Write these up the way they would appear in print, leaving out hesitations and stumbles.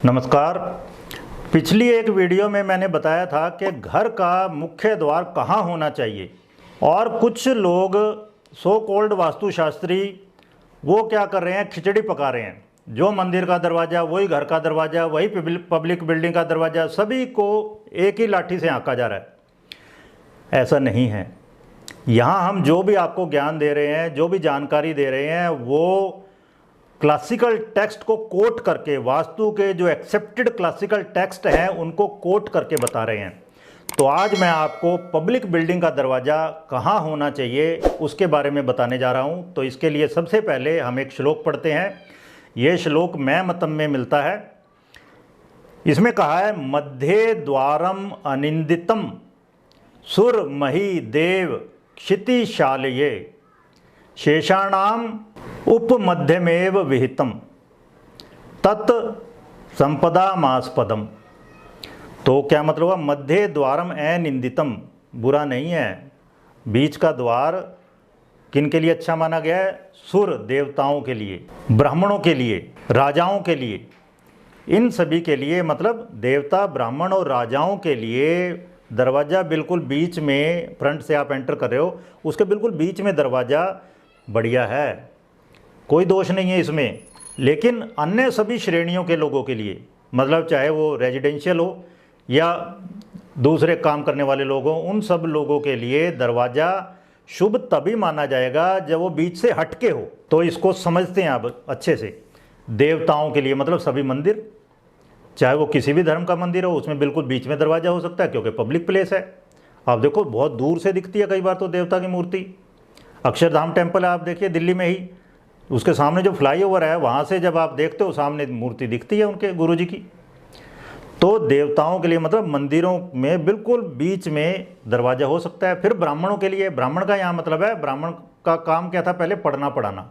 नमस्कार। पिछली एक वीडियो में मैंने बताया था कि घर का मुख्य द्वार कहाँ होना चाहिए और कुछ लोग सो कॉल्ड वास्तुशास्त्री वो क्या कर रहे हैं, खिचड़ी पका रहे हैं। जो मंदिर का दरवाज़ा वही घर का दरवाज़ा, वही पब्लिक बिल्डिंग का दरवाज़ा, सभी को एक ही लाठी से हाँका जा रहा है। ऐसा नहीं है। यहाँ हम जो भी आपको ज्ञान दे रहे हैं, जो भी जानकारी दे रहे हैं, वो क्लासिकल टेक्स्ट को कोट करके, वास्तु के जो एक्सेप्टेड क्लासिकल टेक्स्ट हैं उनको कोट करके बता रहे हैं। तो आज मैं आपको पब्लिक बिल्डिंग का दरवाज़ा कहाँ होना चाहिए उसके बारे में बताने जा रहा हूँ। तो इसके लिए सबसे पहले हम एक श्लोक पढ़ते हैं। ये श्लोक मैं मतम में मिलता है। इसमें कहा है, मध्ये द्वारम अनिंदितम सुर मही देव क्षितिशालये शेषाणाम उपमध्यमेव विहितम तत् संपदामास्पदम। तो क्या मतलब हुआ? मध्य द्वारम अनिंदितम, बुरा नहीं है। बीच का द्वार किन के लिए अच्छा माना गया है? सुर देवताओं के लिए, ब्राह्मणों के लिए, राजाओं के लिए, इन सभी के लिए, मतलब देवता, ब्राह्मण और राजाओं के लिए दरवाज़ा बिल्कुल बीच में, फ्रंट से आप एंटर कर रहे हो उसके बिल्कुल बीच में दरवाज़ा बढ़िया है, कोई दोष नहीं है इसमें। लेकिन अन्य सभी श्रेणियों के लोगों के लिए, मतलब चाहे वो रेजिडेंशियल हो या दूसरे काम करने वाले लोग हों, उन सब लोगों के लिए दरवाज़ा शुभ तभी माना जाएगा जब वो बीच से हटके हो। तो इसको समझते हैं आप अच्छे से। देवताओं के लिए मतलब सभी मंदिर, चाहे वो किसी भी धर्म का मंदिर हो, उसमें बिल्कुल बीच में दरवाज़ा हो सकता है क्योंकि पब्लिक प्लेस है। आप देखो बहुत दूर से दिखती है कई बार तो देवता की मूर्ति। अक्षरधाम टेम्पल है, आप देखिए दिल्ली में ही, उसके सामने जो फ्लाईओवर है वहाँ से जब आप देखते हो सामने मूर्ति दिखती है उनके गुरुजी की। तो देवताओं के लिए मतलब मंदिरों में बिल्कुल बीच में दरवाज़ा हो सकता है। फिर ब्राह्मणों के लिए, ब्राह्मण का यहाँ मतलब है, ब्राह्मण का काम क्या था? पहले पढ़ना पढ़ाना।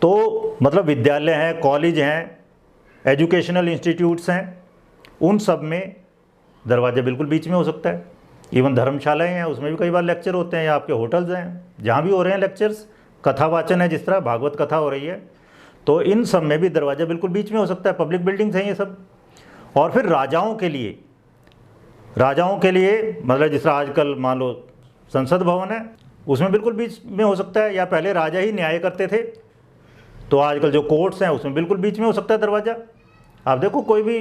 तो मतलब विद्यालय हैं, कॉलेज हैं, एजुकेशनल इंस्टीट्यूट्स हैं, उन सब में दरवाज़ा बिल्कुल बीच में हो सकता है। इवन धर्मशालाएँ हैं, उसमें भी कई बार लेक्चर होते हैं, या आपके होटल्स हैं जहाँ भी हो रहे हैं लेक्चर्स, कथा वाचन है, जिस तरह भागवत कथा हो रही है, तो इन सब में भी दरवाज़ा बिल्कुल बीच में हो सकता है। पब्लिक बिल्डिंग्स हैं ये सब। और फिर राजाओं के लिए, मतलब जिस तरह आजकल मान लो संसद भवन है, उसमें बिल्कुल बीच में हो सकता है। या पहले राजा ही न्याय करते थे, तो आजकल जो कोर्ट्स हैं उसमें बिल्कुल बीच में हो सकता है दरवाज़ा। आप देखो कोई भी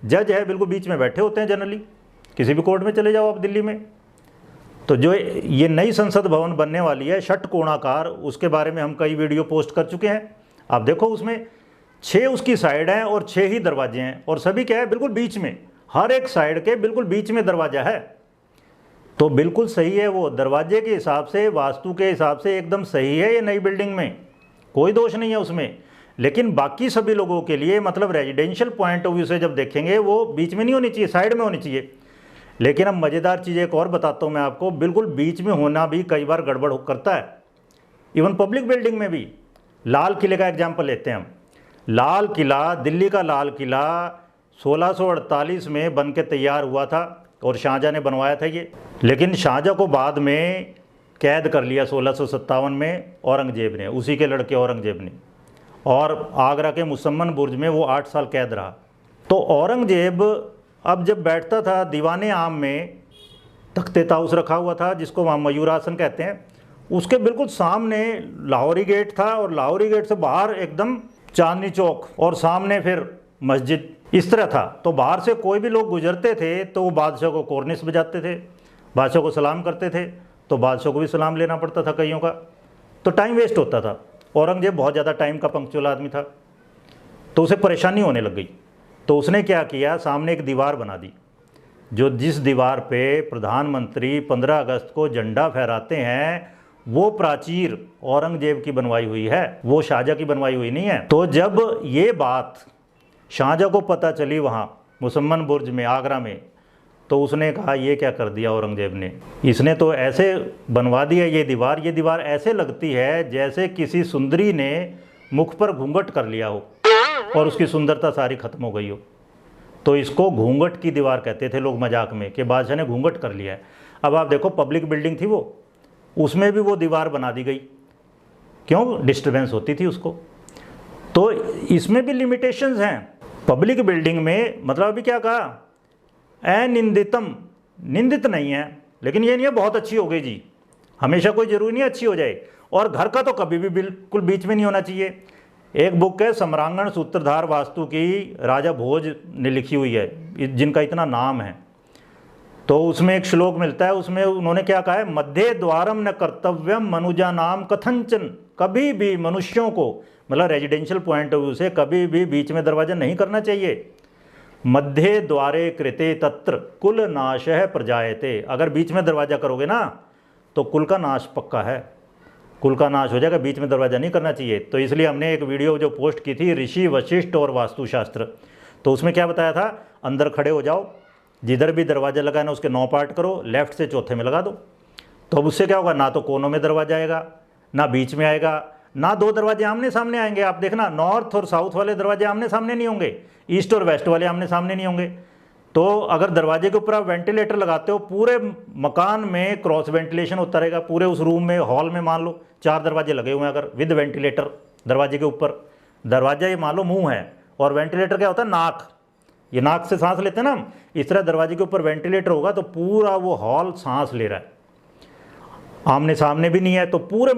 जज है बिल्कुल बीच में बैठे होते हैं जनरली, किसी भी कोर्ट में चले जाओ आप दिल्ली में। तो जो ये नई संसद भवन बनने वाली है षटकोणाकार, उसके बारे में हम कई वीडियो पोस्ट कर चुके हैं। आप देखो उसमें 6 उसकी साइड हैं और 6 ही दरवाजे हैं, और सभी क्या है? बिल्कुल बीच में, हर एक साइड के बिल्कुल बीच में दरवाज़ा है। तो बिल्कुल सही है, वो दरवाजे के हिसाब से, वास्तु के हिसाब से एकदम सही है ये नई बिल्डिंग में, कोई दोष नहीं है उसमें। लेकिन बाकी सभी लोगों के लिए, मतलब रेजिडेंशियल पॉइंट ऑफ व्यू से जब देखेंगे, वो बीच में नहीं होनी चाहिए, साइड में होनी चाहिए। लेकिन अब मज़ेदार चीज़ एक और बताता हूँ मैं आपको, बिल्कुल बीच में होना भी कई बार गड़बड़ करता है। इवन पब्लिक बिल्डिंग में भी। लाल किले का एग्जाम्पल लेते हैं हम। लाल किला, दिल्ली का लाल किला 1648 में बन के तैयार हुआ था और शाहजहाँ ने बनवाया था ये। लेकिन शाहजहाँ को बाद में कैद कर लिया 1657 में औरंगजेब ने, उसी के लड़के औरंगजेब ने, और आगरा के मुसम्मन बुर्ज में वो 8 साल कैद रहा। तो औरंगजेब अब जब बैठता था दीवाने आम में, तख्ते ताउस रखा हुआ था जिसको वहाँ मयूरासन कहते हैं, उसके बिल्कुल सामने लाहौरी गेट था, और लाहौरी गेट से बाहर एकदम चांदनी चौक, और सामने फिर मस्जिद, इस तरह था। तो बाहर से कोई भी लोग गुजरते थे तो वो बादशाह को कॉर्निश बजाते थे, बादशाह को सलाम करते थे, तो बादशाह को भी सलाम लेना पड़ता था कईयों का, तो टाइम वेस्ट होता था। औरंगजेब बहुत ज़्यादा टाइम का पंक्चुअल आदमी था, तो उसे परेशानी होने लग गई। तो उसने क्या किया, सामने एक दीवार बना दी, जो जिस दीवार पे प्रधानमंत्री 15 अगस्त को झंडा फहराते हैं, वो प्राचीर औरंगजेब की बनवाई हुई है, वो शाहजहाँ की बनवाई हुई नहीं है। तो जब ये बात शाहजहाँ को पता चली वहाँ मुसम्मन बुर्ज में, आगरा में, तो उसने कहा ये क्या कर दिया औरंगजेब ने, इसने तो ऐसे बनवा दिया ये दीवार ऐसे लगती है जैसे किसी सुंदरी ने मुख पर घूंघट कर लिया हो और उसकी सुंदरता सारी खत्म हो गई हो। तो इसको घूंघट की दीवार कहते थे लोग मजाक में, कि बादशाह ने घूंघट कर लिया है। अब आप देखो पब्लिक बिल्डिंग थी वो, उसमें भी वो दीवार बना दी गई, क्यों? डिस्टर्बेंस होती थी उसको। तो इसमें भी लिमिटेशंस हैं। पब्लिक बिल्डिंग में मतलब अभी क्या कहा, अनिंदितम, निंदित नहीं है, लेकिन ये नहीं है बहुत अच्छी हो गई जी, हमेशा कोई जरूरी नहीं अच्छी हो जाए। और घर का तो कभी भी बिल्कुल बीच में नहीं होना चाहिए। एक बुक है सम्रांगण सूत्रधार वास्तु की, राजा भोज ने लिखी हुई है, जिनका इतना नाम है। तो उसमें एक श्लोक मिलता है, उसमें उन्होंने क्या कहा है, मध्य द्वारम न कर्तव्यम मनुजा नाम कथंचन, कभी भी मनुष्यों को मतलब रेजिडेंशियल पॉइंट ऑफ व्यू से कभी भी बीच में दरवाजा नहीं करना चाहिए। मध्य द्वारे कृते तत्र कुल नाश है प्रजायते, अगर बीच में दरवाजा करोगे ना तो कुल का नाश पक्का है, कुल का नाश हो जाएगा, बीच में दरवाजा नहीं करना चाहिए। तो इसलिए हमने एक वीडियो जो पोस्ट की थी ऋषि वशिष्ठ और वास्तुशास्त्र, तो उसमें क्या बताया था, अंदर खड़े हो जाओ, जिधर भी दरवाजा लगा है ना उसके 9 पार्ट करो, लेफ्ट से चौथे में लगा दो। तो अब उससे क्या होगा, ना तो कोनों में दरवाजा आएगा, ना बीच में आएगा, ना 2 दरवाजे आमने सामने आएंगे। आप देखना नॉर्थ और साउथ वाले दरवाजे आमने सामने नहीं होंगे, ईस्ट और वेस्ट वाले आमने सामने नहीं होंगे। तो अगर दरवाजे के ऊपर आप वेंटिलेटर लगाते हो, पूरे मकान में क्रॉस वेंटिलेशन होता रहेगा, पूरे उस रूम में हॉल में मान लो 4 दरवाजे लगे हुए हैं अगर विद वेंटिलेटर, दरवाजे के ऊपर दरवाजा ये मान लो मुंह है और वेंटिलेटर क्या होता है नाक, ये नाक से सांस लेते हैं ना हम, इस तरह दरवाजे के ऊपर वेंटिलेटर होगा तो पूरा वो हॉल सांस ले रहा है, आमने सामने भी नहीं है, तो पूरे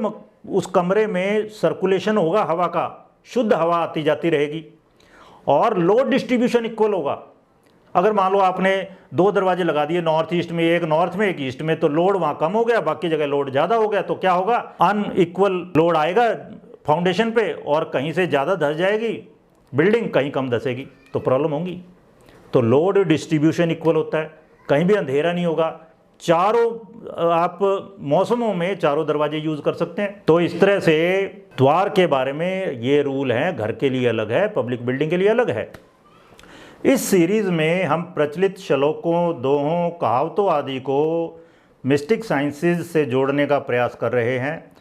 उस कमरे में सर्कुलेशन होगा हवा का, शुद्ध हवा आती जाती रहेगी और लोड डिस्ट्रीब्यूशन इक्वल होगा। अगर मान लो आपने 2 दरवाजे लगा दिए, नॉर्थ ईस्ट में एक, नॉर्थ में एक, ईस्ट में, तो लोड वहाँ कम हो गया, बाकी जगह लोड ज़्यादा हो गया, तो क्या होगा, अनइक्वल लोड आएगा फाउंडेशन पे और कहीं से ज़्यादा धस जाएगी बिल्डिंग, कहीं कम धसेगी, तो प्रॉब्लम होगी। तो लोड डिस्ट्रीब्यूशन इक्वल होता है, कहीं भी अंधेरा नहीं होगा, चारों आप मौसमों में चारों दरवाजे यूज़ कर सकते हैं। तो इस तरह से द्वार के बारे में ये रूल हैं, घर के लिए अलग है, पब्लिक बिल्डिंग के लिए अलग है। इस सीरीज़ में हम प्रचलित श्लोकों, दोहों, कहावतों आदि को मिस्टिक साइंसेज से जोड़ने का प्रयास कर रहे हैं।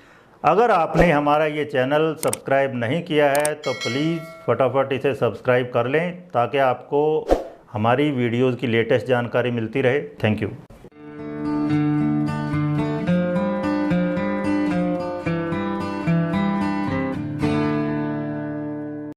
अगर आपने हमारा ये चैनल सब्सक्राइब नहीं किया है तो प्लीज़ फटाफट इसे सब्सक्राइब कर लें ताकि आपको हमारी वीडियोज़ की लेटेस्ट जानकारी मिलती रहे। Thank you.